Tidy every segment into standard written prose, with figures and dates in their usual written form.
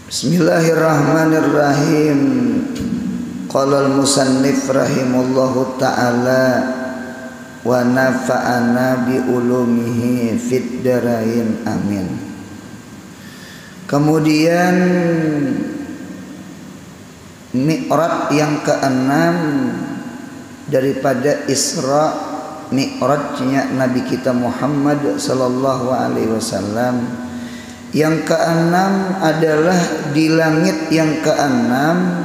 Bismillahirrahmanirrahim. Qala al-musannif rahimallahu ta'ala wa nafa'ana bi ulumihi fid darain amin. Kemudian Mi'raj yang keenam daripada Isra Mi'rajnya Nabi kita Muhammad sallallahu alaihi wasallam. Yang keenam adalah di langit yang keenam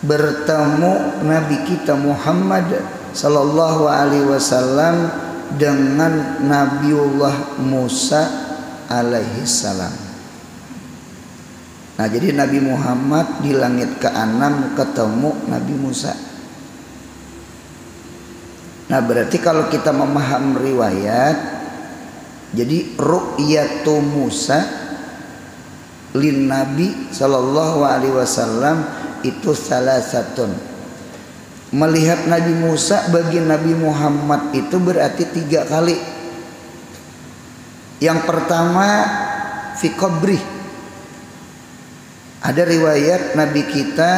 bertemu Nabi kita Muhammad sallallahu alaihi wasallam dengan Nabiullah Musa alaihi salam. Nah, jadi Nabi Muhammad di langit keenam ketemu Nabi Musa. Nah, berarti kalau kita memahami riwayat, jadi ru'yatu Musa lin Nabi sallallahu alaihi wasallam itu salah satu. Melihat Nabi Musa bagi Nabi Muhammad itu berarti 3 kali. Yang pertama fi qabri. Ada riwayat Nabi kita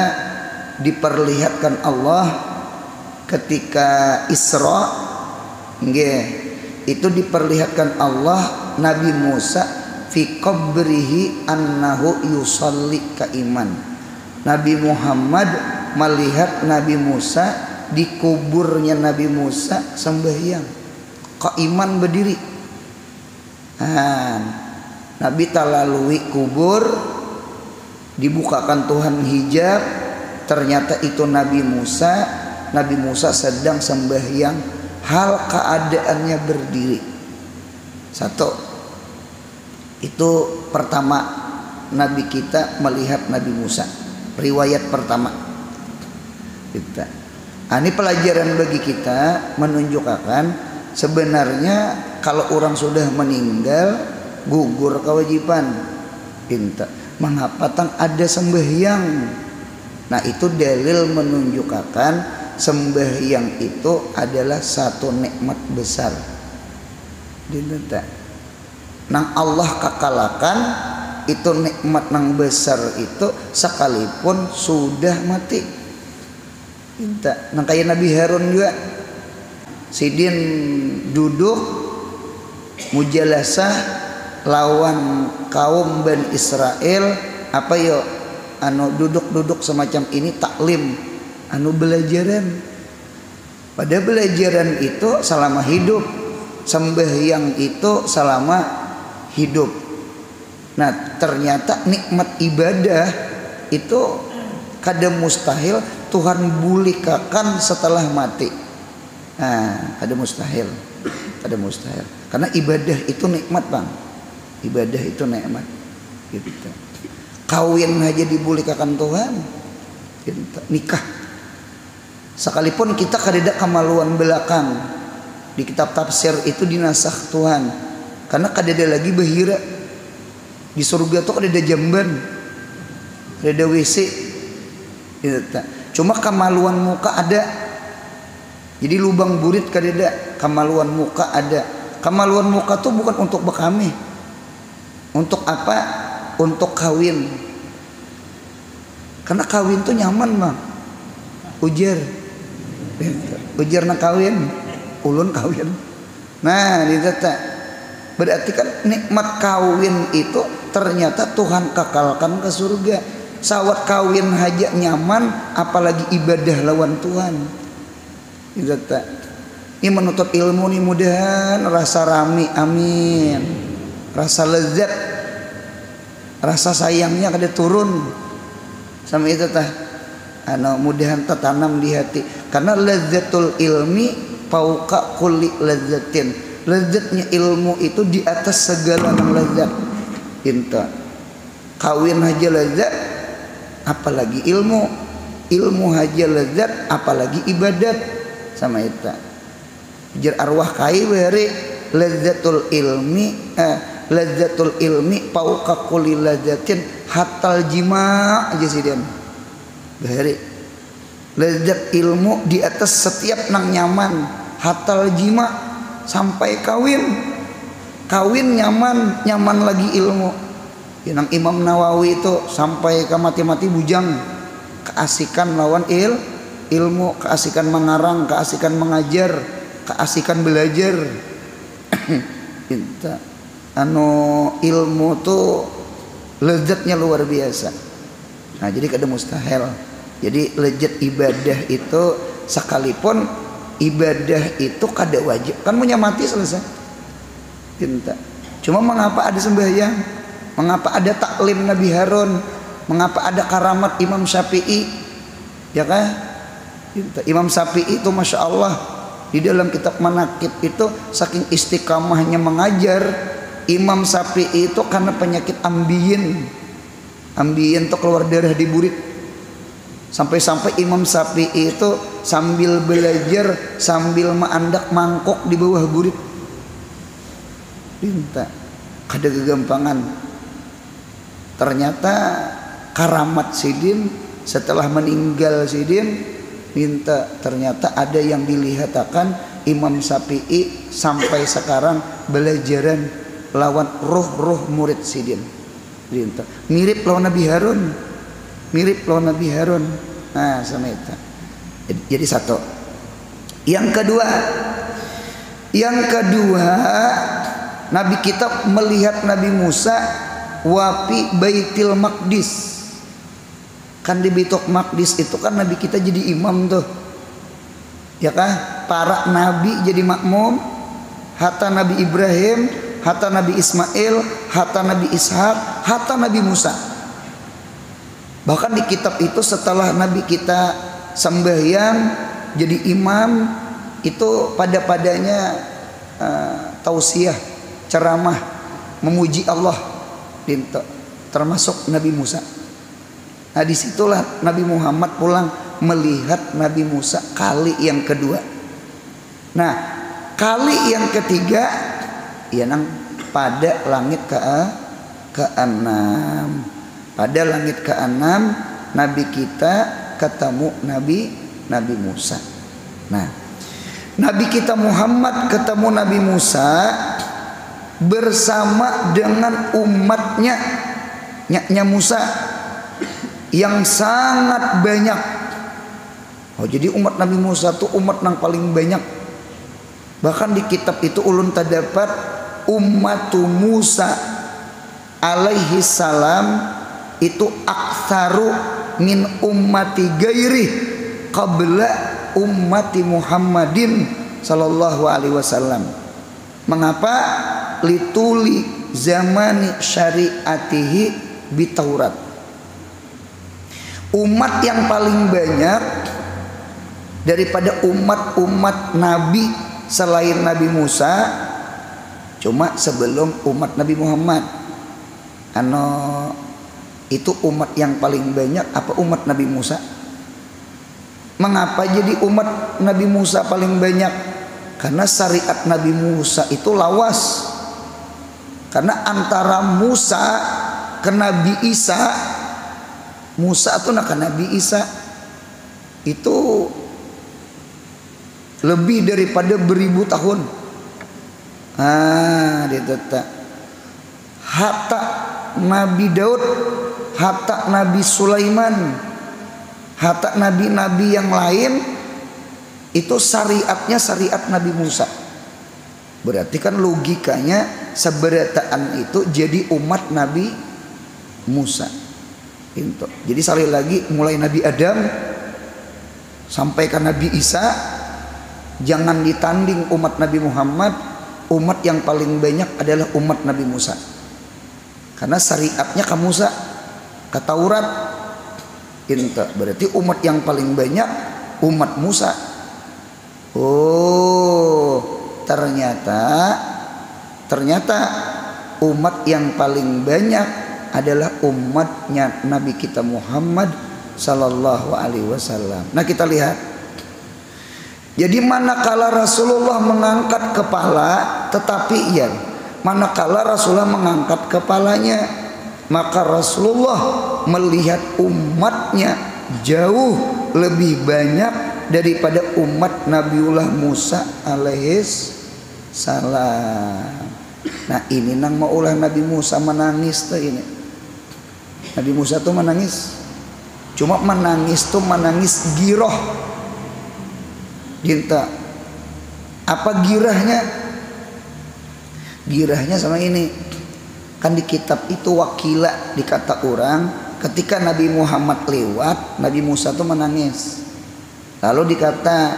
diperlihatkan Allah ketika Isra, nggih. Itu diperlihatkan Allah Nabi Musa fi qabrihi annahu yusalli kaiman. Nabi Muhammad melihat Nabi Musa di kuburnya Nabi Musa sembahyang kaiman berdiri. Nabi talalui kubur, dibukakan Tuhan hijab, ternyata itu Nabi Musa. Nabi Musa sedang sembahyang, hal keadaannya berdiri. Satu, itu pertama Nabi kita melihat Nabi Musa, riwayat pertama kita. Ini pelajaran bagi kita, menunjukkan sebenarnya kalau orang sudah meninggal gugur kewajiban. Mengapa tang ada sembahyang? Nah, itu dalil menunjukkan sembahyang itu adalah satu nikmat besar. Nang Allah kakalakan itu nikmat nang besar itu sekalipun sudah mati. Nang kayak Nabi Harun juga, sidin duduk mujalasah lawan kaum Bani Israel, apa yo duduk-duduk semacam ini taklim belajaran. Pada belajaran itu selama hidup, sembahyang itu selama hidup. Nah, ternyata nikmat ibadah itu kada mustahil Tuhan bulikakan setelah mati. Kada mustahil. Karena ibadah itu nikmat, Bang. Ibadah itu nikmat. Gitu. Kawin aja dibulikakan Tuhan. Gitu. Nikah. Sekalipun kita kadeda kemaluan belakang, di kitab tafsir itu dinasakh Tuhan, karena kadeda lagi bahira. Di surga tuh kadeda jamban, kadeda WC. Cuma kemaluan muka ada. Jadi lubang burit kadeda, kemaluan muka ada. Kemaluan muka tuh bukan untuk bekame. Untuk apa? Untuk kawin. Karena kawin tuh nyaman, Bang. Ujar na kawin, ulun kawin. Nah, ditata. Berarti kan nikmat kawin itu ternyata Tuhan kakalkan ke surga. Sawat kawin haja nyaman, apalagi ibadah lawan Tuhan. Ditata. Ini menuntut ilmu nih, mudahan rasa rami, amin. Rasa lezat, rasa sayangnya kada turun. Sama itu tah. Mudahan tertanam di hati, karena lazzatul ilmi fauqa kulli lazzatin. Lezatnya ilmu itu di atas segala lezat. Kawin aja lezat, apalagi ilmu. Ilmu aja lezat, apalagi ibadat. Sama itu. Jar arwah kai beri lazzatul ilmi fauqa kulli lazzatin hatal jima aja sih dia. Bahari lezat ilmu di atas setiap nang nyaman, hatal jima sampai kawin nyaman lagi ilmu. Yang Imam Nawawi itu sampai ke mati-mati bujang, keasikan lawan ilmu, keasikan mengarang, keasikan mengajar, keasikan belajar. Kita ilmu tuh lezatnya luar biasa. Nah jadi kada mustahil. Jadi lezat ibadah itu sekalipun ibadah itu kada wajib, kan punya mati selesai. Cinta. Cuma mengapa ada sembahyang? Mengapa ada taklim Nabi Harun? Mengapa ada karamat Imam Syafi'i? Ya kan? Imam Syafi'i itu Masya Allah, di dalam kitab Manaqib itu saking istiqamahnya mengajar. Imam Syafi'i itu karena penyakit ambien itu keluar darah di burit. Sampai-sampai Imam Syafi'i itu sambil belajar sambil menandak mangkok di bawah burit. Minta kada kegampangan. Ternyata karamat Sidin setelah meninggal Sidin, minta ternyata ada yang dilihatkan Imam Syafi'i sampai sekarang belajaran lawan roh murid Sidin. Minta mirip lawan Nabi Harun, Nabi Harun. Nah sama itu. Jadi satu. Yang kedua, Nabi kita melihat Nabi Musa wapi Baitil Maqdis. Kan di Baitul Maqdis itu kan Nabi kita jadi imam tuh. Ya kan? Para nabi jadi makmum. Hatta Nabi Ibrahim, hatta Nabi Ismail, hatta Nabi Ishak, hatta Nabi Musa. Bahkan di kitab itu setelah Nabi kita sembahyang jadi imam, itu pada-padanya tausiah, ceramah, memuji Allah. Termasuk Nabi Musa. Nah disitulah Nabi Muhammad pulang melihat Nabi Musa kali yang kedua. Nah kali yang ketiga ya nang pada langit ke-6. Pada langit ke-6 Nabi kita ketemu Nabi Musa. Nah Nabi kita Muhammad ketemu Nabi Musa bersama dengan umatnya Musa yang sangat banyak. Oh jadi umat Nabi Musa itu umat yang paling banyak. Bahkan di kitab itu ulun terdapat ummatu Musa alaihi salam itu aktsaru min ummati gairi qabla ummati Muhammadin sallallahu alaihi wasallam. Mengapa? Lituli zamani syariatihi bitaurat. Umat yang paling banyak daripada umat-umat Nabi selain Nabi Musa cuma sebelum umat Nabi Muhammad. Itu umat yang paling banyak apa umat Nabi Musa? Mengapa jadi umat Nabi Musa paling banyak? Karena syariat Nabi Musa itu lawas. Karena antara Musa ke Nabi Isa, Musa itu nak Nabi Isa itu lebih daripada beribu tahun. Hatta Nabi Daud, hatta Nabi Sulaiman, hatta nabi-nabi yang lain itu syariatnya syariat Nabi Musa. Berarti kan logikanya seberataan itu jadi umat Nabi Musa. Jadi sekali lagi mulai Nabi Adam sampai ke Nabi Isa, jangan ditanding umat Nabi Muhammad. Umat yang paling banyak adalah umat Nabi Musa. Karena syariatnya ke Musa, ke Taurat. Berarti umat yang paling banyak umat Musa. Oh, ternyata umat yang paling banyak adalah umatnya Nabi kita Muhammad sallallahu alaihi wasallam. Nah, kita lihat. Jadi manakala Rasulullah mengangkat kepala, tetapi manakala Rasulullah mengangkat kepalanya, maka Rasulullah melihat umatnya jauh lebih banyak daripada umat Nabiullah Musa alaihis salam. Nah ini nang maulah Nabi Musa menangis tuh ini. Nabi Musa tuh menangis. Cuma menangis tuh menangis giroh. Dinta. Apa girahnya? Girahnya sama ini. Kan di kitab itu wakila dikata orang, ketika Nabi Muhammad lewat, Nabi Musa tuh menangis. Lalu dikata,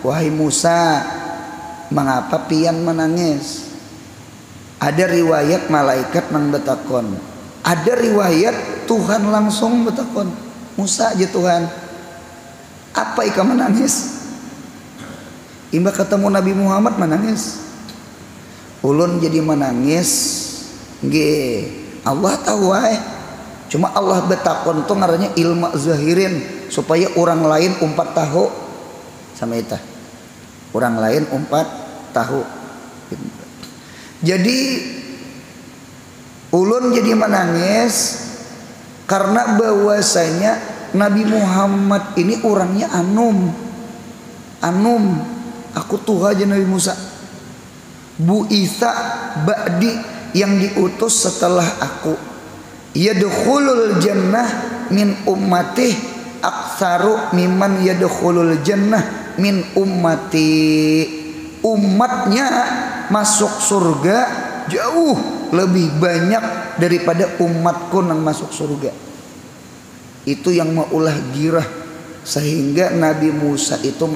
wahai Musa, mengapa pian menangis? Ada riwayat malaikat nang betakon. Ada riwayat Tuhan langsung betakon. Musa aja Tuhan. Apa ika menangis? Imba ketemu Nabi Muhammad menangis. Ulun jadi menangis. Nggih, Allah tahu wae. Cuma Allah betakon tuh ngarannya ilmu zahirin supaya orang lain umpat tahu sama itu. Orang lain umpat tahu. Jadi ulun jadi menangis karena bahwasanya Nabi Muhammad ini orangnya anum. Aku tuh aja Nabi Musa. Bu Isa ba'di, yang diutus setelah aku. Yadkhulul jannah min ummatih aktsaru mimman yadkhulul jannah min ummati. Umatnya masuk surga jauh lebih banyak daripada umatku yang masuk surga. Itu yang maulah girah sehingga Nabi Musa itu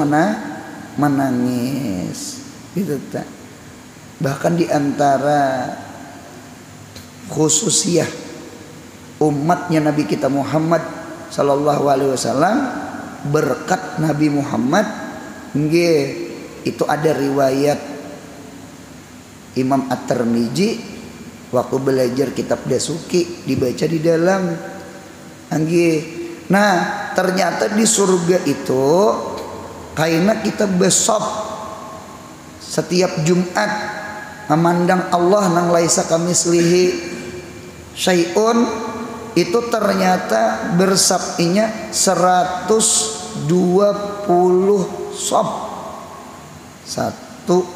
menangis. Gitu tak. Bahkan di antara khususiyah umatnya Nabi kita Muhammad sallallahu alaihi wasallam, berkat Nabi Muhammad nggih, itu ada riwayat Imam At-Tirmidzi waktu belajar kitab Dasuki dibaca di dalam nggih. Nah, ternyata di surga itu kaina kita besok setiap Jumat memandang Allah nang laisa kamislihi syai'un, itu ternyata bersabdinya 120 sob. 120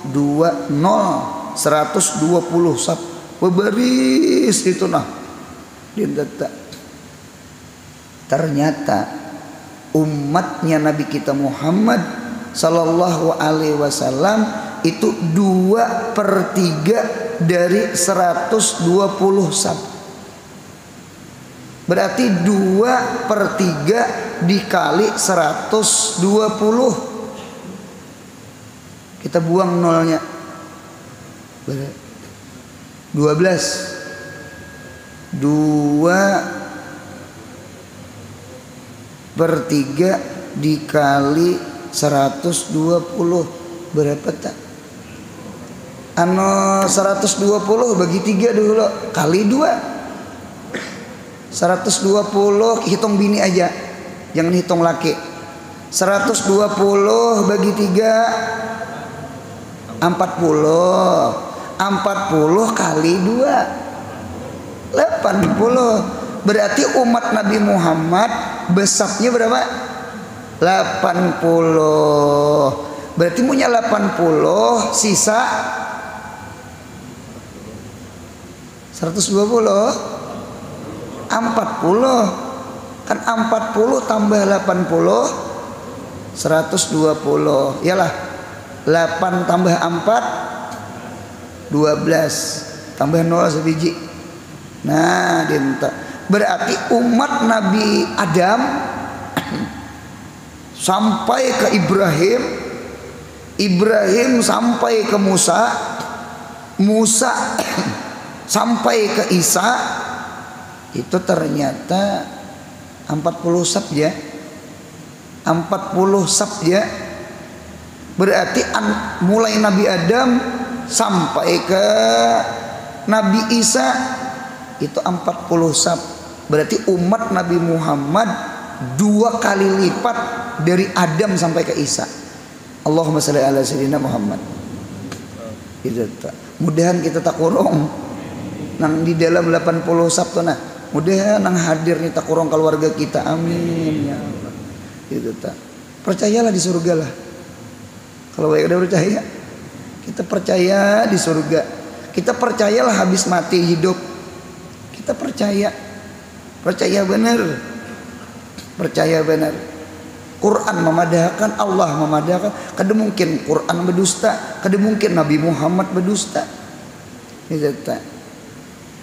sob bebaris itu nah. Ternyata umatnya Nabi kita Muhammad sallallahu alaihi wasallam itu 2/3 dari 120 sab. Berarti 2/3 dikali 120. Kita buang nolnya 12. 2/3 dikali 120 berapa tak? 120 bagi 3 dulu kali 2. 120 hitung bini aja, jangan hitung laki. 120 bagi 3 40. 40 kali 2 80. Berarti umat Nabi Muhammad besarnya berapa? 80. Berarti punya 80, sisa 120. 40. Kan 40 tambah 80 120. Iyalah 8 tambah 4 12 tambah 0 sebiji. Nah, dinta. Berarti umat Nabi Adam sampai ke Ibrahim, Ibrahim sampai ke Musa, Musa sampai ke Isa, itu ternyata 40 sabja. 40 sabja. Berarti mulai Nabi Adam sampai ke Nabi Isa itu 40 sab. Berarti umat Nabi Muhammad 2 kali lipat dari Adam sampai ke Isa. Allahumma shalli ala sayyidina Muhammad. Itu mudahan kita tak kurung nang di dalam 80 sab tuh nah. Mudahan nang hadir nih tak kurung keluarga kita. Amin ya Allah. Itu tak. Percayalah di surga lah. Kalau udah percaya, kita percaya di surga. Kita percayalah habis mati hidup. Kita percaya. Percaya benar. Percaya benar. Quran memadahkan, Allah memadahkan. Kada mungkin Quran berdusta, kada mungkin Nabi Muhammad berdusta. Itu tak.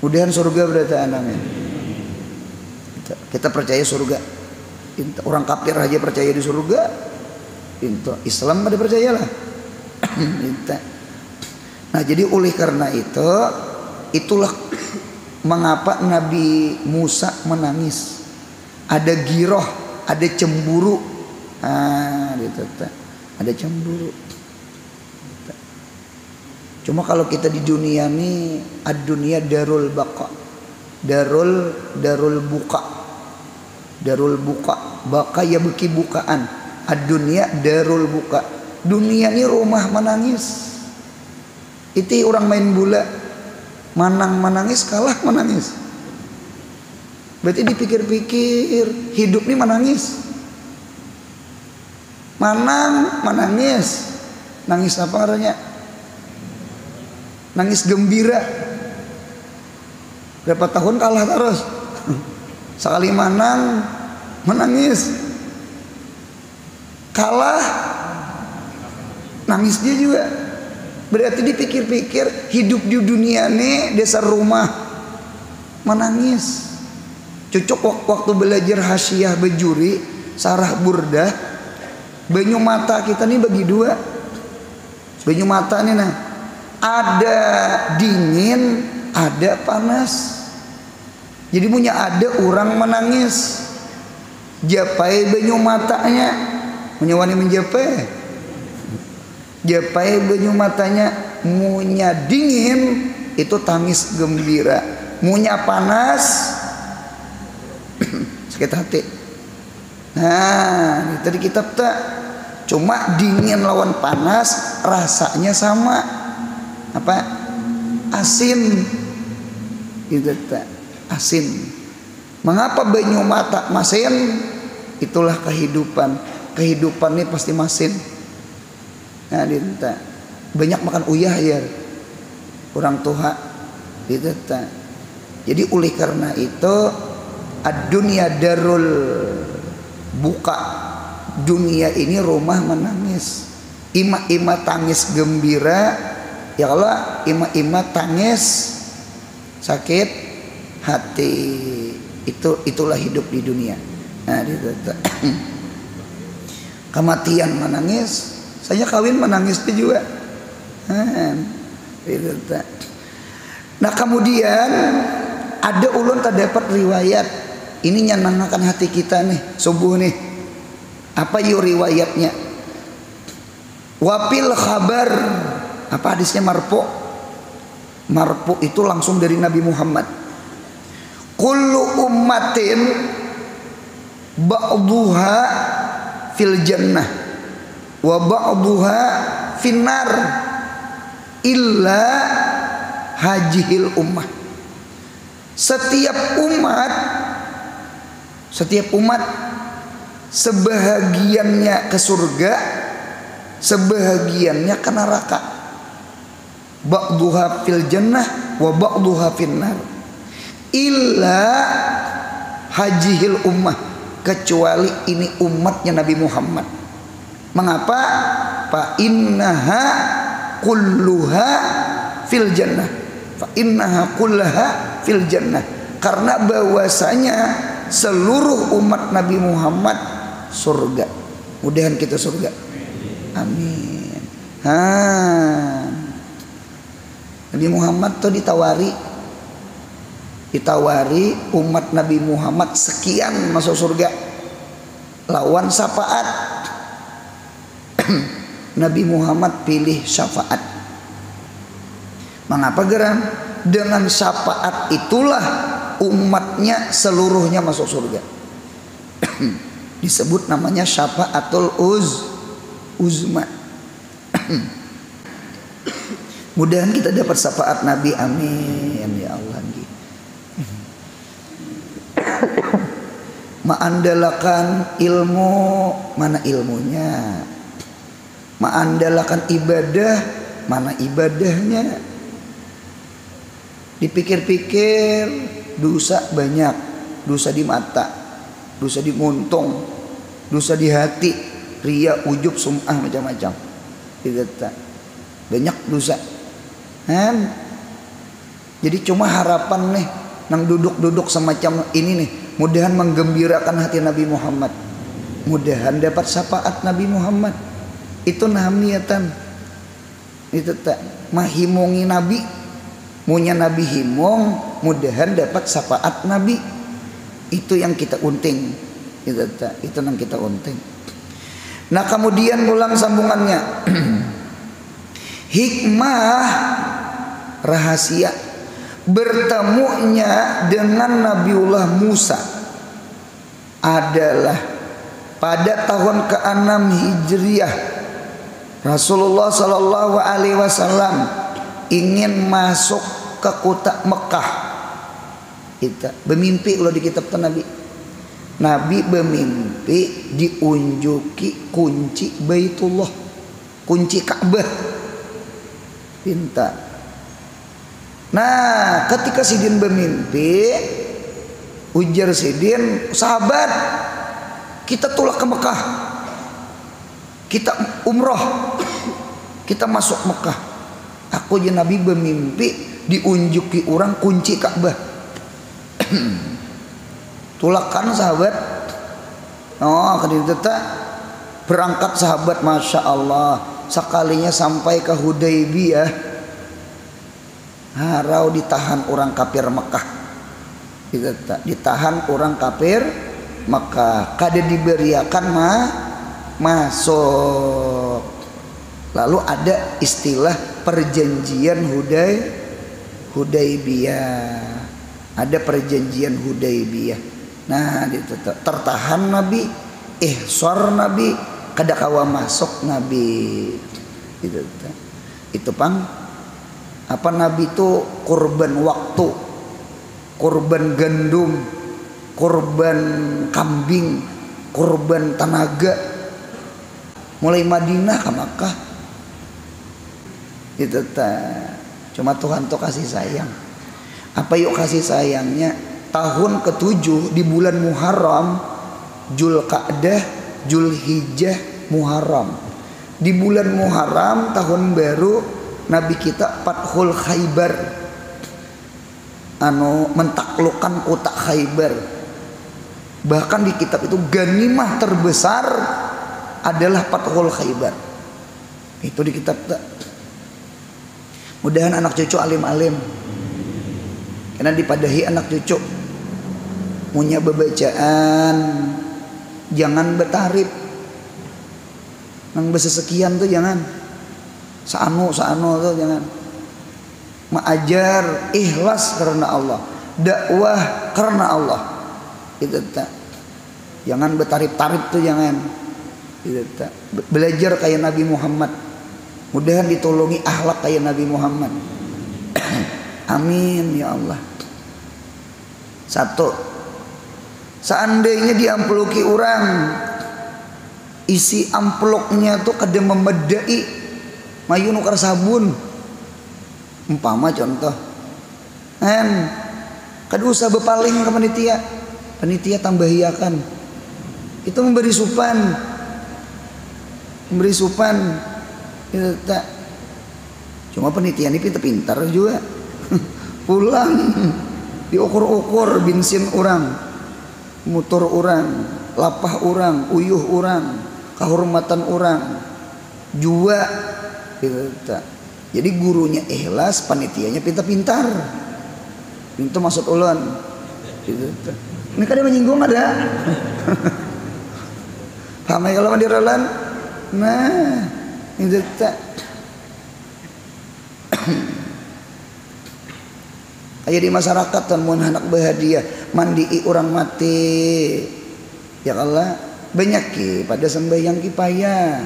Udahan surga berarti anaknya. Kita percaya surga. Orang kafir aja percaya di surga. Islam ada percayalah. Nah, jadi oleh karena itu, itulah mengapa Nabi Musa menangis. Ada giroh, ada cemburu. Ada cemburu. Cuma kalau kita di dunia ini, ad-dunya darul baqa, darul buka, baka ya beki bukaan. Ad-dunya darul buka. Dunia ini rumah menangis. Itu orang main bola, menang menangis, kalah menangis. Berarti dipikir-pikir, hidup ini menangis. Menang menangis. Nangis apa artinya? Nangis gembira. Berapa tahun kalah terus. Sekali menang menangis. Kalah nangis dia juga. Berarti dipikir-pikir hidup di dunia ini dasar rumah menangis. Cocok waktu belajar Hasyiah Bajuri, Sarah Burdah, banyu mata kita nih bagi dua. Banyu mata nih nah, ada dingin, ada panas. Jadi punya ada orang menangis, japai banyu matanya, menyewani menjapai, japai banyu matanya, munya dingin itu tangis gembira, munya panas sakit hati. Nah, tadi kitab tak cuma dingin lawan panas rasanya sama, apa? Asin. Gitu tak, asin. Mengapa banyu mata masin? Itulah kehidupan. Kehidupan ini pasti masin. Nah, dinta banyak makan uyah ya orang tua. Gitu tak. Jadi oleh karena itu ad-dunya darul buka, dunia ini rumah menangis. Ima-ima tangis gembira, ya Allah, ima-ima tangis sakit hati. Itulah hidup di dunia. Nah, kematian menangis, saya kawin menangis itu juga. Nah, kemudian ada ulun terdapat riwayat. Ini nyenangkan hati kita nih, subuh nih. Apa yuk riwayatnya? Wapil khabar. Apa hadisnya marfu? Marfu itu langsung dari Nabi Muhammad. Kullu ummatin ba'duha fil jannah wa ba'duha finnar illa hajihil ummah. Setiap umat sebahagiannya ke surga, sebahagiannya ke neraka. Ba'duha fil jannah wa ba'duha finnar illa hajihil ummah, kecuali ini umatnya Nabi Muhammad. Mengapa? Fa innaha kulluha fil jannah. Fa innaha kullaha fil jannah. Karena bahwasanya seluruh umat Nabi Muhammad surga. Mudahan kita surga. Amin. Nabi Muhammad tuh ditawari umat Nabi Muhammad sekian masuk surga lawan syafaat. Nabi Muhammad pilih syafaat. Mengapa geram? Dengan syafaat itulah umatnya seluruhnya masuk surga. Disebut namanya syafaatul uzma. Mudahan kita dapat syafaat Nabi, amin ya Allah. Mengandalkan ilmu, mana ilmunya? Mengandalkan ibadah, mana ibadahnya? Dipikir-pikir dosa banyak, dosa di mata, dosa di muntung, dosa di hati, ria, ujub, sum'ah, macam-macam. Banyak dosa. Jadi cuma harapan nih nang duduk-duduk semacam ini nih, mudahan menggembirakan hati Nabi Muhammad, mudahan dapat syafaat Nabi Muhammad. Itu niatan. Itu tak mahimungi Nabi, munya Nabi himung, mudahan dapat syafaat Nabi. Itu yang kita unting. Itu yang kita unting. Nah kemudian ulang sambungannya. Hikmah rahasia bertemunya dengan Nabiullah Musa adalah pada tahun ke-6 Hijriah. Rasulullah Sallallahu Alaihi Wasallam ingin masuk ke kota Mekah. Kita bermimpi kalau di kitab Nabi. Nabi bermimpi diunjuki kunci Baitullah, kunci Ka'bah. Pinta. Nah, ketika Sidin bermimpi, ujar Sidin, sahabat, kita tulak ke Mekah, kita umroh, kita masuk Mekah. Aku je Nabi bermimpi diunjuki orang kunci Ka'bah. Tulakan sahabat. Oh, kadita berangkat sahabat, masya Allah. Sekalinya sampai ke Hudaybiyah, harau ditahan orang kafir Mekah. Ditahan orang kafir Mekah, kada diberiakan masuk. Lalu ada istilah perjanjian Hudaybiyah. Ada perjanjian Hudaybiyah. Nah, tertahan Nabi, ihsar Nabi, kada kawa masuk Nabi. Itu pang apa Nabi itu korban waktu, korban gandum, korban kambing, korban tenaga. Mulai Madinah ke Makkah. Itu cuma Tuhan tuh kasih sayang. Apa yuk kasih sayangnya? Tahun ke-7 di bulan Muharram, Zulqa'dah, Zulhijjah, Muharram. Di bulan Muharram tahun baru Nabi kita Fathul Khaybar, mentaklukkan kota Khaybar. Bahkan di kitab itu ganimah terbesar adalah Fathul Khaybar. Itu di kitab. Mudahan anak cucu alim-alim, karena dipadahi anak cucu punya bebacaan. Jangan bertarif nang besesekian tuh, jangan saano tuh jangan. Mengajar ikhlas karena Allah, dakwah karena Allah. Itu tak. Jangan bertarif-tarif tuh, jangan. Itu tak. Belajar kayak Nabi Muhammad. Mudahan ditolongi akhlak kayak Nabi Muhammad. Amin ya Allah. Satu, seandainya diamploki orang, isi amploknya tuh kada memedai mayu nukar sabun, umpama contoh, kada usah bepaling ke panitia tambahiakan, itu memberi supan, itu tak. Cuma panitia ini pintar juga, pulang diukur-ukur bensin orang, motor orang, lapah orang, uyuh orang, kehormatan orang, jua. Jadi gurunya ikhlas, panitianya pintar-pintar. Itu maksud ulun. Ini kada menyinggung ada. Paham ya kalau mandiralan? Nah, itu tak. Aya di masyarakat tan mun anak bahagia mandii orang mati. Ya Allah, banyak ki pada sembahyang ki payah.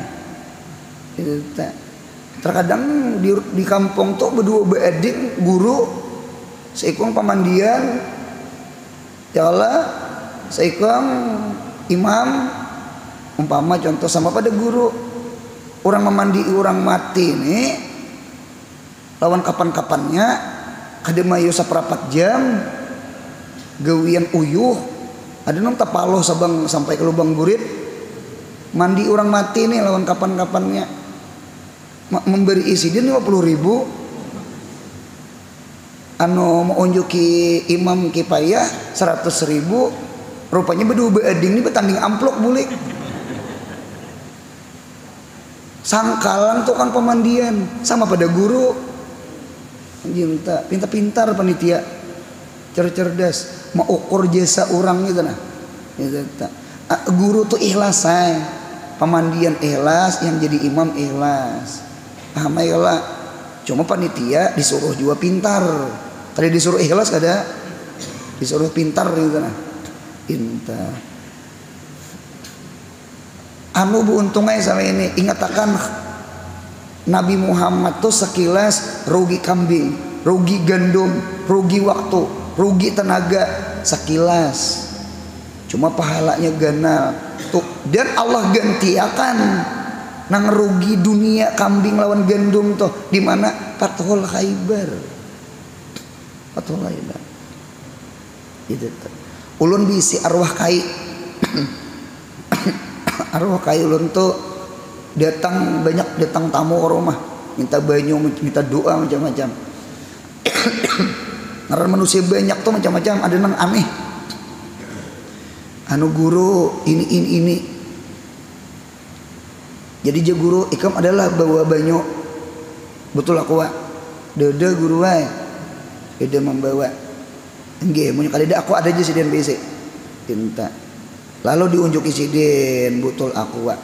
Itu tak. Terkadang di kampung tuh berdua beading guru seikung pamandian. Ya Allah, seikung imam umpama contoh sama pada guru. Orang memandi orang mati nih, lawan kapan-kapannya kada mayu 1/4 jam gawian uyuh Ada nang tapaloh sabang sampai ke lubang burit. Mandi orang mati nih lawan kapan-kapannya. Memberi isi dia 50.000. Anu mau unjuki imam kipayah 100.000. Rupanya berdua beading ini betanding amplok bulik. Sangkalan tukang pemandian sama pada guru. Jinta pintar-pintar panitia, cerdas, mau ukur jasa orang gitu nah. Guru tuh ikhlas say. Pemandian ikhlas, yang jadi imam ikhlas. Paham ya lah. Cuma panitia disuruh juga pintar. Tadi disuruh ikhlas ada, disuruh pintar gitu nah. Pintar. Anu bu untungnya sama ini, ingatakan Nabi Muhammad tuh sekilas rugi kambing, rugi gandum, rugi waktu, rugi tenaga sekilas. Cuma pahalanya ganal tuh, dan Allah gantiakan nang rugi dunia kambing lawan gandum tuh di mana? Fathul Khaibar. Fathul Khaibar. Itu tuh. Ulun bisi arwah kai. Arwah kai ulun tuh datang banyak, datang tamu ke rumah, minta banyu, minta doa macam-macam. Karena manusia banyak tuh macam-macam, ada nang aneh. Anu guru ini. Jadi je guru ikam adalah bawa banyu. Betul aku wa. Dede guru wae. Dede membawa. Nggih, mun kali aku ada je sidin bisi. Tinta. Lalu diunjuki sidin betul aku wa.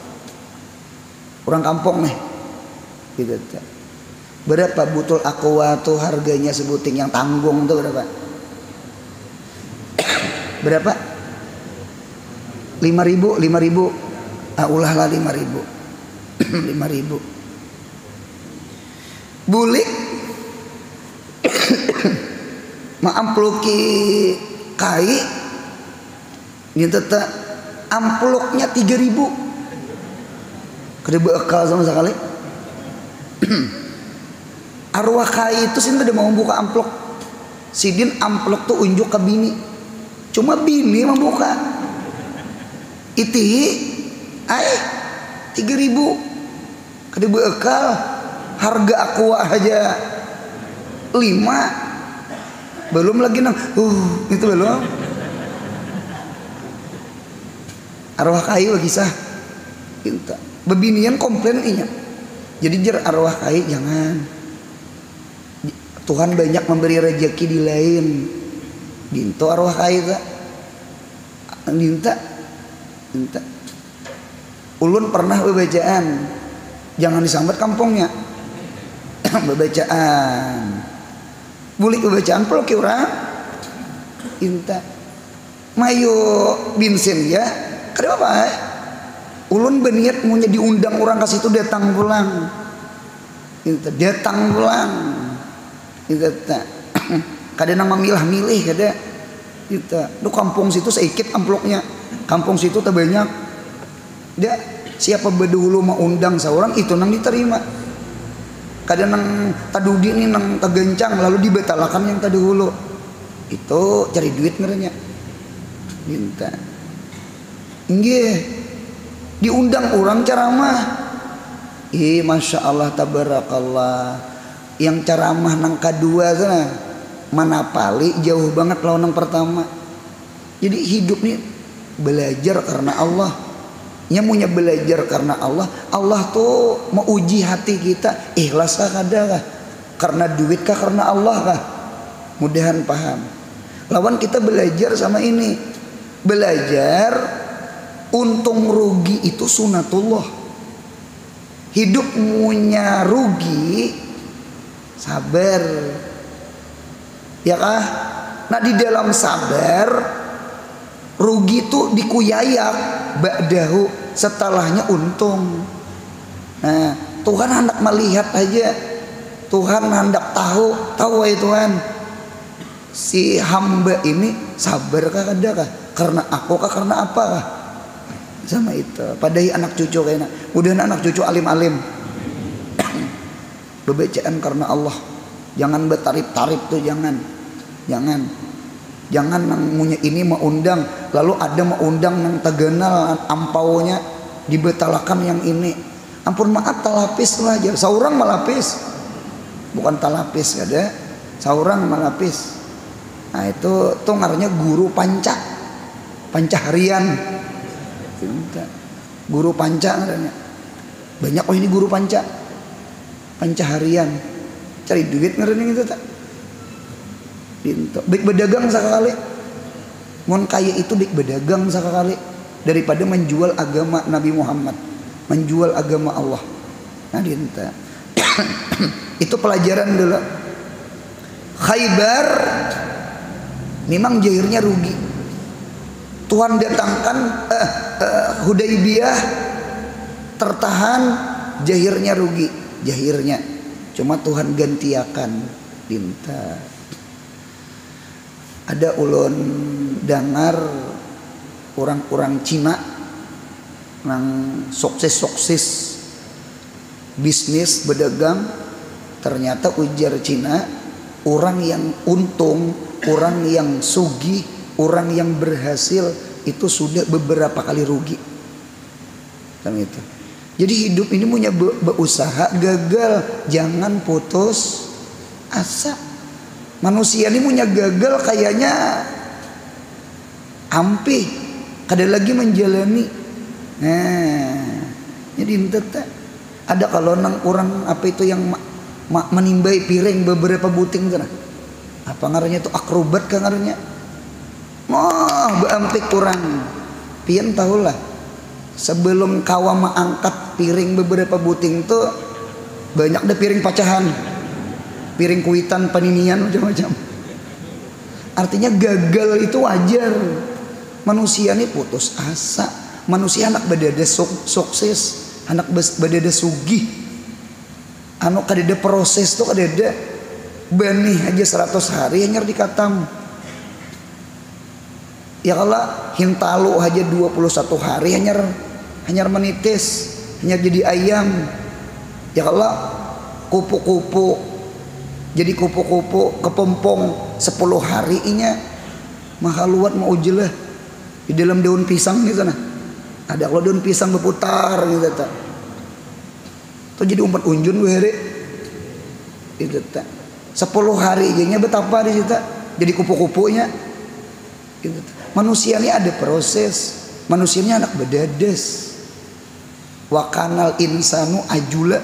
Orang kampung nih. Gitu. Berapa butul aqua tuh harganya sebuting yang tanggung tuh berapa? Berapa? 5.000. Ulah lah 5.000. 5.000. Bulik maampluki kai gitu tak amploknya 3.000. Kada beakal sama sekali. Arwah kai itu sih udah mau buka amplok. Sidin amplok tuh unjuk ke bini. Cuma bini membuka. Iti ai 3.000. Kada beakal. Harga aqua aja 5. Belum lagi nang itu belum. Arwah kai lagi sah. Pinta. Bebinian komplain inya. Jadi jer arwah kai jangan. Tuhan banyak memberi rezeki di lain. Dinto arwah kai tak. Minta. Ulun pernah bebacaan. Jangan disambat kampungnya. Bebacaan. Bulik bebacaan peluk orang. Inta. Mayo bensin ya. Kada apa? Ulun berniat mau diundang orang ke situ datang pulang. Itu datang pulang. Itu tak. Kadang memilah-milih kada. Itu. Lu kampung situ sedikit amploknya. Kampung situ tak banyak. Dia siapa berdahulu mau undang seorang itu nang diterima. Kadang nang tadudi nih nang tegencang lalu dibatalkan yang terdahulu. Itu cari duit ngeranya. Minta. Nggih. Diundang orang ceramah. Masya Allah tabarakallah. Yang ceramah nang kedua sana mana pali jauh banget lawan nang pertama. Jadi hidup nih belajar karena Allah. Nyamunya belajar karena Allah. Allah tuh mau uji hati kita. Ikhlas kah kada kah? Karena duit kah karena Allah kah? Mudahan paham. Lawan kita belajar sama ini. Belajar untung rugi itu sunatullah. Hidup punya rugi sabar. Ya kah? Nah di dalam sabar rugi itu dikuyayak ba'dahu setelahnya untung. Nah Tuhan hendak melihat aja. Tuhan hendak tahu ya Tuhan. Si hamba ini sabar kah kada kah? Karena aku kah karena apa kah? Sama itu. Padahal anak cucu kayaknya. Mudahan anak cucu alim-alim. Bebacaan karena Allah. Jangan bertarif-tarif tuh jangan. Jangan nang punya ini mau undang lalu ada mau undang nang tagenal ampaunya dibetalakan yang ini. Ampun maaf talapis lah aja, saurang malapis, bukan talapis ada, saurang malapis. Nah itu tuh ngarannya guru panca harian, guru panca ngarannya. Banyak ini guru panca harian, cari duit ngarannya gitu tak. Baik berdagang sekali, mon kaya itu baik berdagang sekali daripada menjual agama Nabi Muhammad, menjual agama Allah. Nah dinta itu pelajaran dulu. Khaybar memang jahirnya rugi. Tuhan datangkan Hudaybiyah tertahan, jahirnya rugi, jahirnya. Cuma Tuhan gantiakan dinta. Ada ulun dengar orang-orang Cina nang sukses bisnis berdagang, ternyata ujar Cina orang yang untung, orang yang sugih, orang yang berhasil itu sudah beberapa kali rugi kan itu. Jadi hidup ini punya berusaha, gagal jangan putus asa. Manusia ini punya gagal kayaknya ampih kada lagi menjalani. Nah jadi entah ada kalau nang orang apa itu yang menimbai piring beberapa buting sana, apa ngarannya itu akrobat kan ngarannya. Beampik kurang pian tahulah sebelum kawa angkat piring beberapa buting tuh banyak deh piring pecahan, piring kuitan, paninian macam-macam. Artinya gagal itu wajar. Manusia ini putus asa. Manusia anak badada sukses, anak badada sugih. Anu kadada proses tuh kadada benih aja 100 hari hanya dikatam. Ya Allah hintalu aja 21 hari hanya menitis, hanya jadi ayam. Ya Allah kupu-kupu jadi kupu-kupu kepompong 10 hari inya mahaluat mau ujelah di dalam daun pisang gitu nah. Ada kalau daun pisang berputar gitu tak. Tuh jadi umpat unjun wehre gitu tak. 10 hari nya betapa di situ jadi kupu-kupunya gitu. Manusia ini ada proses. Manusia ini anak bedades. Wa kanal insanu ajula.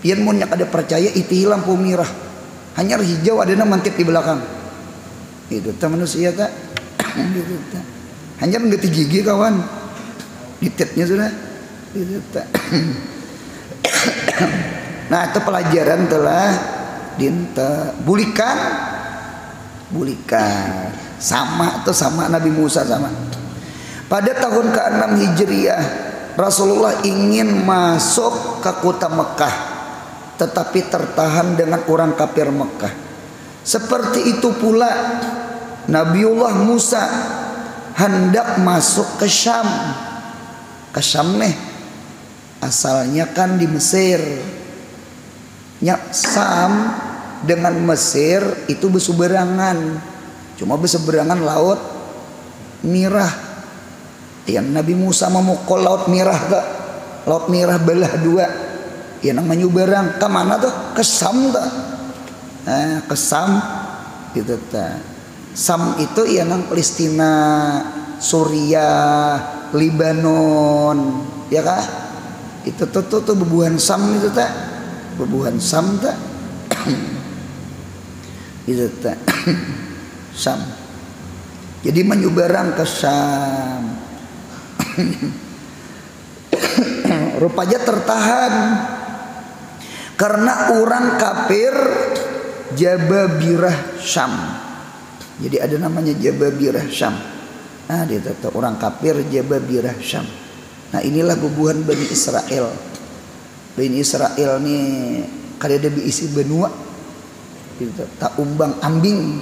Pian mun nya kada percaya iti lampu merah. Hanya hijau ada mantip di belakang. Itu ta manusia tak. Gitu ta. Hanya ngeuti gigi kawan. Dititnya sudah. Gitu ta. Nah, itu pelajaran telah dinta bulikan sama atau sama Nabi Musa sama. Pada tahun ke-6 Hijriah Rasulullah ingin masuk ke kota Mekah, tetapi tertahan dengan orang kafir Mekah. Seperti itu pula Nabiullah Musa hendak masuk ke Syam. Ke Syam nih asalnya kan di Mesir. Syam dengan Mesir itu berseberangan. Cuma berseberangan laut Merah. Yang Nabi Musa memukul laut Merah tak? Laut Merah belah dua. Ya nang menyuberang ke mana tuh? Ke Syam tak? Nah, ke Syam gitu tak. Syam itu ya nang Palestina, Suriah, Libanon, ya kah? Itu tuh bebuhan Syam itu tak? Bebuhan Syam tak? Itu tak? Syam. Jadi menyuberang ke Syam. Rupanya tertahan karena orang kafir Jababirah Syam. Jadi ada namanya Jababirah Syam. Nah, dia tahu orang kafir Jababirah Syam. Nah, inilah bubuhan Bani Israel. Bani Israel nih kada ada diisi benua. Gitu, tak umbang ambing.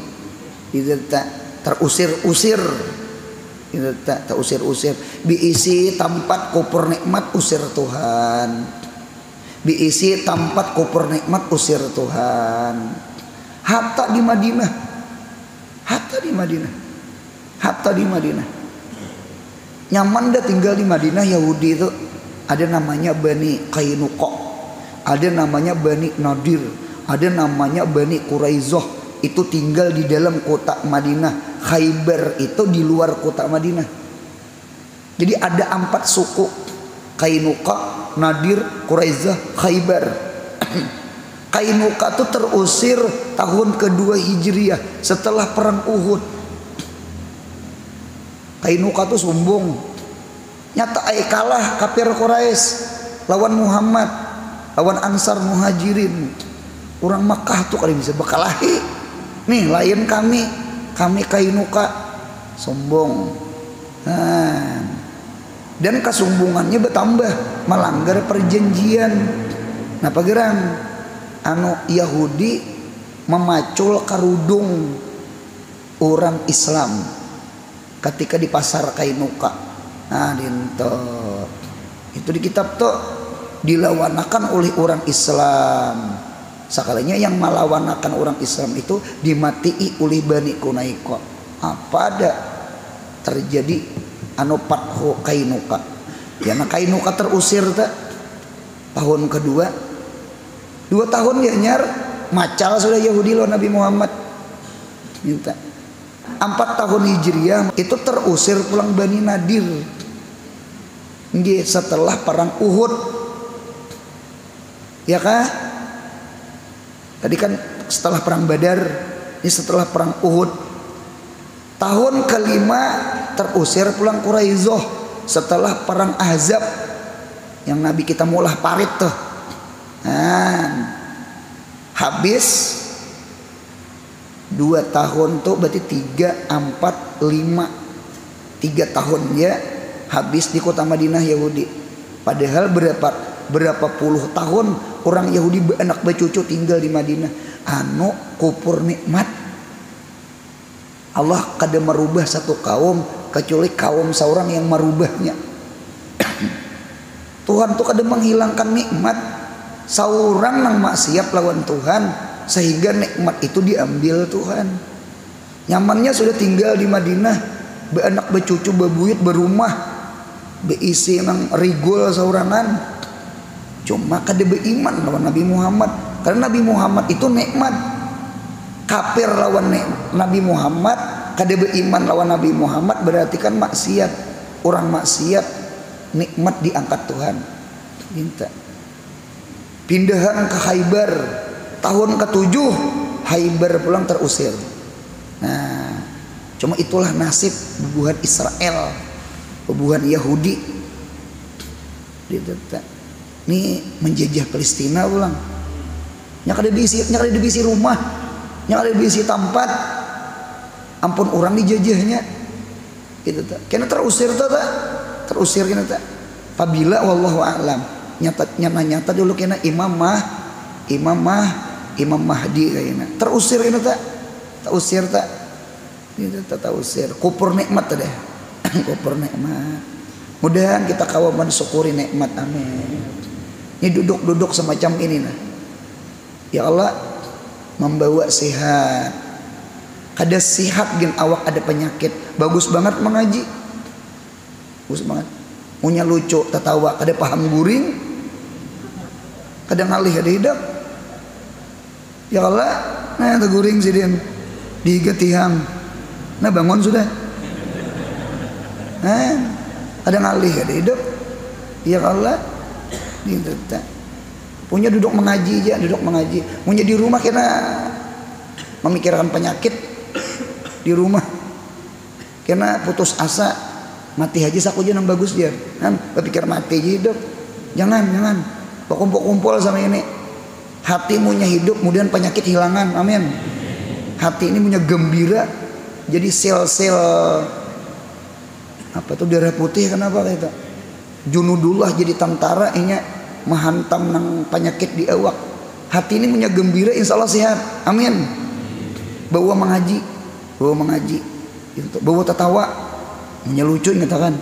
Gitu, tak terusir-usir. Gitu, tak usir-usir. Diisi tempat kupur nikmat usir Tuhan. Diisi tempat kupur nikmat usir Tuhan. Hatta di Madinah. Hatta di Madinah. nyaman dah tinggal di Madinah. Yahudi itu ada namanya Bani Qainuqa, ada namanya Bani Nadir, ada namanya Bani Quraizoh. Itu tinggal di dalam kota Madinah. Khaybar itu di luar kota Madinah. Jadi ada 4 suku: Qainuqa, Nadir, Quraizah, Khaybar. Qainuqa itu terusir tahun kedua Hijriah setelah perang Uhud. Qainuqa itu sombong, nyata kalah kafir Quraisy lawan Muhammad, lawan Ansar Muhajirin. Orang Makkah tuh kali bisa bekalahi. Nih lain kami Qainuqa, sombong. Dan kesombongannya bertambah, melanggar perjanjian. Nah pagerang Yahudi memacul karudung orang Islam ketika di pasar Qainuqa. Nah itu di kitab tuh dilawanakan oleh orang Islam. Sekalinya yang melawanakan orang Islam itu dimatii oleh Bani Qainuqa. Apa ada terjadi Fathu Qainuqa. Ya Qainuqa terusir tak tahun kedua. 2 tahun ya nyar macal sudah Yahudi lawan Nabi Muhammad. Minta 4 tahun Hijriah itu terusir pulang Bani Nadir. Setelah perang Uhud. Ya kah? Tadi kan setelah perang Badar, ini setelah perang Uhud. Tahun kelima terusir pulang Quraizoh setelah perang Ahzab yang Nabi kita mulah parit tuh. Habis 2 tahun tuh berarti 3, 4, 5 3 tahun ya habis di kota Madinah Yahudi. Padahal berapa puluh tahun orang Yahudi anak bercucu tinggal di Madinah. Kupur nikmat Allah kada merubah satu kaum kecuali kaum seorang yang merubahnya. Tuhan tuh kada menghilangkan nikmat seorang yang maksiat lawan Tuhan sehingga nikmat itu diambil Tuhan. Nyamannya sudah tinggal di Madinah, beanak bercucu bebuyut berumah, beisi nang rigol seorangan. Cuma kada beriman lawan Nabi Muhammad. Karena Nabi Muhammad itu nikmat. Kafir lawan Nabi Muhammad, kada beriman lawan Nabi Muhammad berarti kan maksiat. Orang maksiat nikmat diangkat Tuhan. Minta pindahan ke Khaybar tahun ke-7 Khaybar pulang terusir. Nah, cuma itulah nasib bubuhan Israel, bubuhan Yahudi. Ini menjajah Palestina ulang. Nya kada dibisi rumah, nya kada dibisi tempat. Ampun orang dijajahnya. Gitu ta. Kena terusir ta. Terusir kena ta. Pabila wallahu a'lam. Nyata dulu kena Imam Mahdi kayaknya. Terusir kena ta. Terusir ta. Gitu ta usir. Kupur nikmat ta deh. Kupur nikmat. Mudahan kita kawan mensyukuri nikmat, amin. Ini duduk semacam ini nah. Ya Allah membawa sehat. Kada sehat gen awak ada penyakit. Bagus banget mengaji. Bagus banget. Punya lucu, tertawa, kada paham guring. Kada ngalih ada hidup. Ya Allah, nah guring sidin. Dihiga tihang. Nah bangun sudah. Nah, ada ngalih ada hidup. Ya Allah. Gitu, punya duduk mengaji aja, duduk mengaji. Punya di rumah kena memikirkan penyakit di rumah, kena putus asa, mati haji sakuja yang bagus dia. Kan berpikir mati aja hidup. Jangan kumpul sama ini. Hati punya hidup, kemudian penyakit hilangan. Amin. Hati ini punya gembira, jadi sel-sel apa tuh darah putih kenapa kayak itu? Junudullah jadi tentara inya menghantam nang penyakit di awak. Hati ini punya gembira insya Allah sehat. Amin. Bawa mengaji, bawa tertawa, punya lucu ngatakan,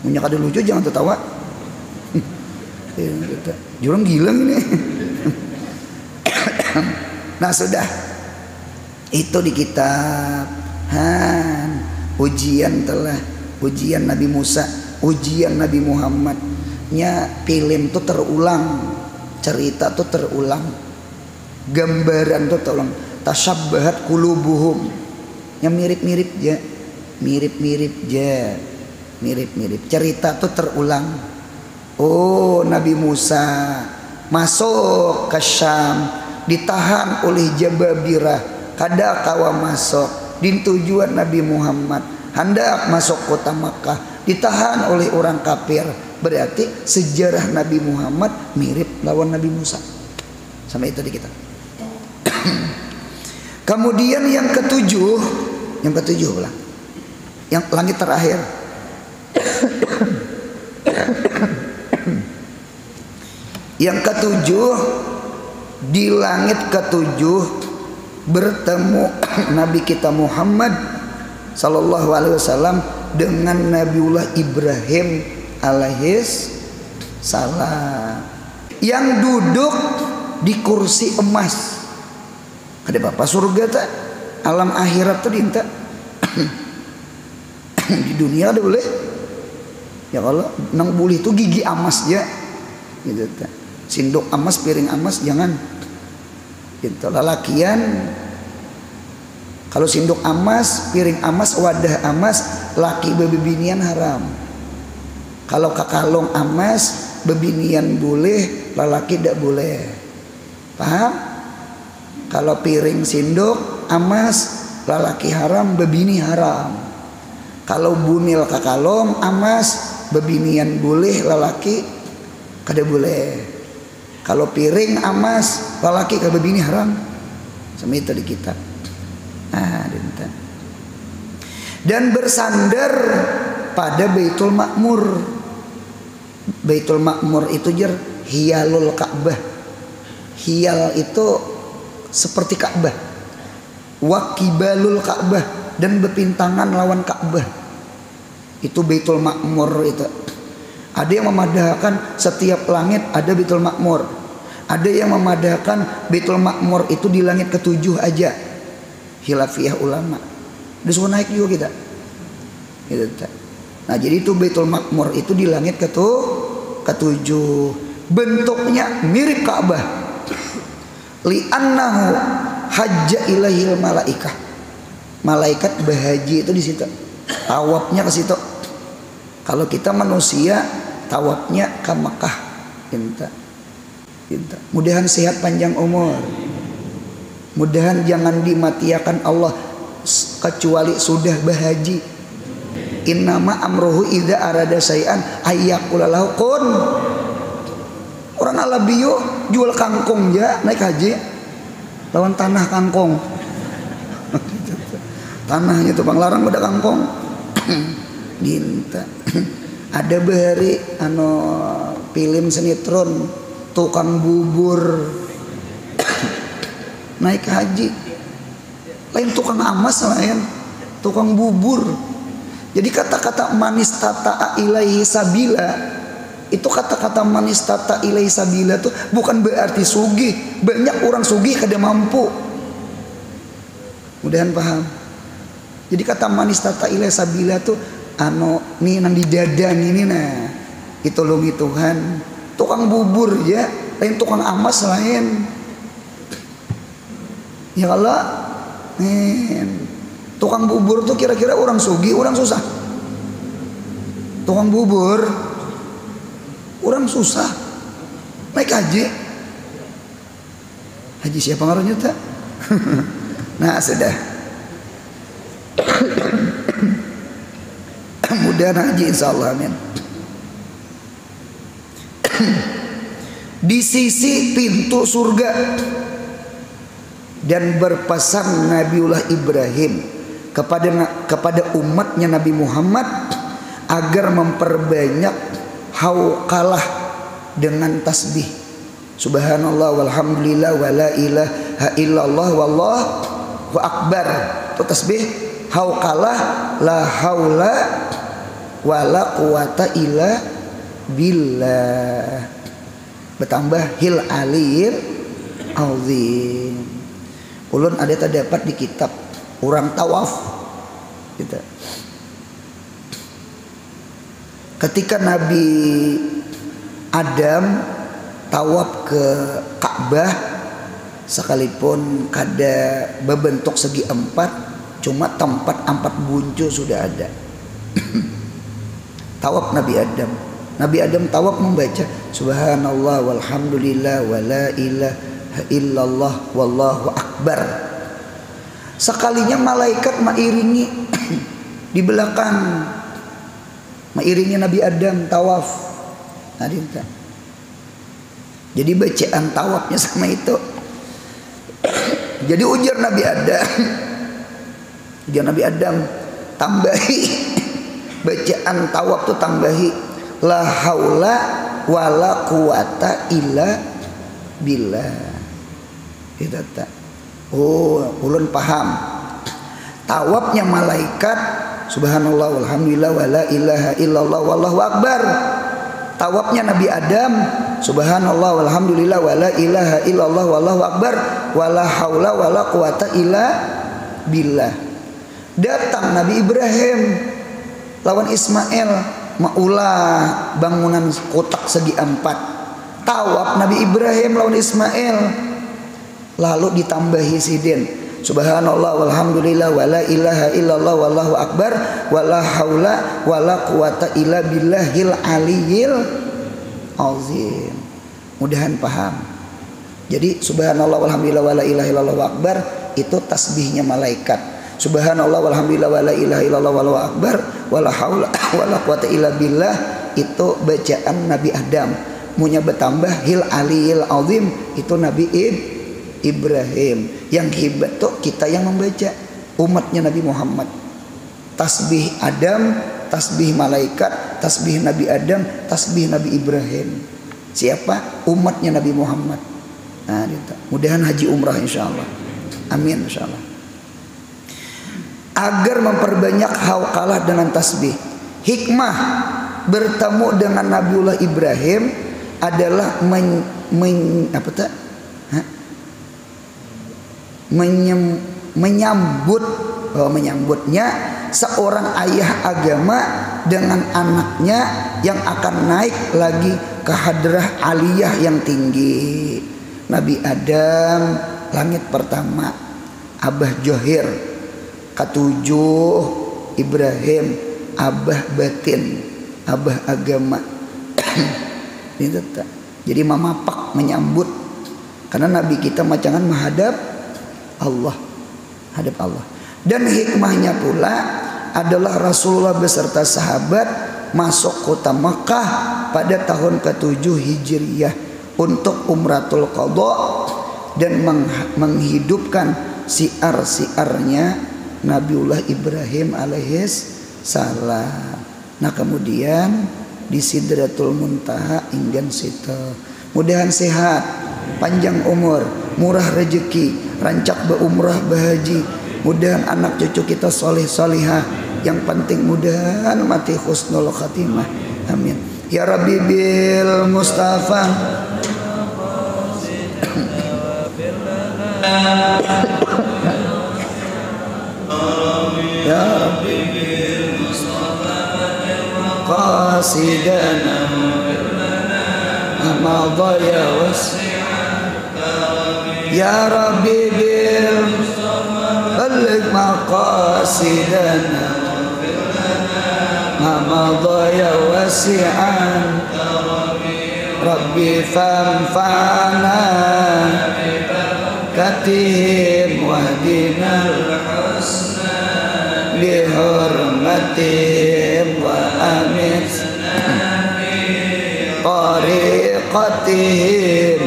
punya kada lucu jangan tertawa. Jurang gila ini. Nah sudah itu di kitab. Ujian telah ujian Nabi Musa, ujian Nabi Muhammad. Nya film tuh terulang, cerita tuh terulang, gambaran tuh terulang. Tashabbahat qulubuhum, nya mirip-mirip ya, mirip-mirip ya, mirip-mirip. Cerita tuh terulang. Oh, Nabi Musa masuk ke Syam, ditahan oleh Jababirah, kada kawa masuk. Di tujuan Nabi Muhammad hendak masuk kota Makkah, ditahan oleh orang kafir. Berarti sejarah Nabi Muhammad mirip lawan Nabi Musa. Sampai itu di kita. Kemudian yang ketujuh pula, yang langit terakhir. Yang ketujuh, di langit ketujuh bertemu Nabi kita Muhammad sallallahu alaihi wasallam dengan Nabiullah Ibrahim alaihis salam, yang duduk di kursi emas. Ada bapak surga tak? Alam akhirat tuh dinta. Di dunia ada boleh. Ya kalau nang boleh itu gigi emas ya. Gitu tak. Sindok emas, piring emas jangan. Gitu lalakian. Kalau sindok emas, piring emas, wadah emas, laki bebinian haram. Kalau kakalong emas, bebinian boleh, lalaki tidak boleh. Paham? Kalau piring sindok emas, lalaki haram, bebini haram. Kalau bunil kakalong emas, bebinian boleh, lalaki kada boleh. Kalau piring emas, lalaki kada bebini haram. Sama itu di kitab. Dan bersandar pada Baitul Ma'mur. Baitul Ma'mur itu jer hiyalul Ka'bah. Hiyal itu seperti Ka'bah, wakibalul Ka'bah, dan berpintangan lawan Ka'bah. Itu Baitul Ma'mur itu. Ada yang memadahkan setiap langit ada Baitul Ma'mur. Ada yang memadahkan Baitul Ma'mur itu di langit ketujuh aja. Khilafiyah ulama. Disuruh naik juga kita. Gitu. Nah jadi itu Baitul Ma'mur itu di langit ketujuh. Bentuknya mirip Ka'bah. Li'annahu hajja ilaihil malaikah. Malaikat berhaji itu di situ. Tawafnya ke situ. Kalau kita manusia tawafnya ke Makkah. Minta. Mudahan sehat panjang umur. Mudahan jangan dimatiakan Allah kecuali sudah berhaji. Innama amruhu idza arada syai'an ayyaqula lahu kun. Orang Alabiyo jual kangkung ya naik haji lawan tanah kangkung. Tanahnya tuh bang larang pada kangkung. Dinta. Ada bahari film sinetron tukang bubur naik haji. Lain tukang amas, lain tukang bubur. Jadi kata-kata manis tata ilaihi sabila, itu kata-kata manis tata ilaihi sabila tuh bukan berarti sugih. Banyak orang sugih kada mampu. Mudahan paham. Jadi kata manis tata ilaihi sabila tuh nih nang di dada ini nah. Ditolongi Tuhan. Tukang bubur ya, lain tukang amas lain. Ya Allah. Tukang bubur tuh kira-kira orang sugih, orang susah. Tukang bubur orang susah. Naik haji. Haji siapa ngaruhnya tak? Nah sudah. Mudah haji insyaallah amin. Di sisi pintu surga. Dan berpesan Nabiullah Ibrahim kepada umatnya Nabi Muhammad agar memperbanyak hauqalah dengan tasbih. Subhanallah walhamdulillah wala ilaha illallah wallahu akbar. Itu tasbih hauqalah la haula wala quwata illa billah. Bertambah hil aliyil azim. Ulun ada terdapat di kitab orang tawaf gitu. Ketika Nabi Adam tawaf ke Ka'bah, sekalipun kada berbentuk segi empat, cuma tempat empat buncu sudah ada. Tawaf Nabi Adam. Nabi Adam tawaf membaca subhanallah walhamdulillah wala ilaha illallah wallahu akbar. Sekalinya malaikat mengiringi di belakang, mengiringi Nabi Adam tawaf. Jadi bacaan tawafnya sama itu. Jadi ujar Nabi Adam, tambahi bacaan tawaf tuh, tambahi la haula wala quwata illa billah. Itu tak. Oh, ulun paham. Tawafnya malaikat subhanallah walhamdulillah wala ilaha illallah wallahu akbar. Tawafnya Nabi Adam subhanallah walhamdulillah wala ilaha illallah wallahu akbar wala haula wala quwata illa billah. Datang Nabi Ibrahim lawan Ismail maulah bangunan kotak segi empat. Tawaf Nabi Ibrahim lawan Ismail, lalu ditambahi sidin subhanallah walhamdulillah wala ilaha illallah wallahu akbar wala haula wala quwata illa billahil aliyil azim. Mudahan paham. Jadi subhanallah walhamdulillah wala ilaha illallah wallahu akbar itu tasbihnya malaikat. Subhanallah walhamdulillah wala ilaha illallah wallahu akbar wala haula wala quwata illa billah itu bacaan Nabi Adam. Munya bertambah hil aliyil azim itu Nabi Ibrahim. Yang hebat tuh kita yang membaca, umatnya Nabi Muhammad. Tasbih Adam, tasbih malaikat, tasbih Nabi Adam, tasbih Nabi Ibrahim. Siapa? Umatnya Nabi Muhammad. Nah, mudahan haji umrah insyaallah. Amin insyaallah. Agar memperbanyak hauqalah dengan tasbih. Hikmah bertemu dengan Nabiullah Ibrahim adalah menyambutnya seorang ayah agama dengan anaknya yang akan naik lagi ke hadrah aliyah yang tinggi. Nabi Adam langit pertama, Abah Johir, ketujuh Ibrahim, Abah batin, Abah agama. Jadi mamapak menyambut, karena Nabi kita macangan menghadap Allah, hadap Allah. Dan hikmahnya pula adalah Rasulullah beserta sahabat masuk kota Makkah pada tahun ke-7 Hijriyah untuk umratul qadha dan menghidupkan siar-siarnya Nabiullah Ibrahim alaihis salam. Nah kemudian di Sidratul Muntaha inggan situ. Mudahan sehat, panjang umur, murah rezeki, rancak berumrah bahaji. Mudahan anak cucu kita soleh solihah. Yang penting mudahan mati husnul khatimah. Amin. Ya Rabbi bil Mustafa. Ya Rabbi bil Mustafa qasidana madaya wasi'an. Ya Rabbi bil balligh maqasidana madaya wasi'an. Rabbi fanfa'na katihim wahdinal husna bihurmatihim wa amitna tariqatihim.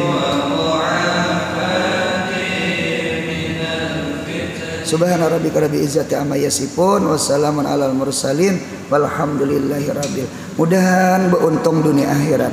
Subhana rabbika rabbil izzati amma yasifun wa salamun alal mursalin walhamdulillahi rabbil. Mudahan beruntung dunia akhirat.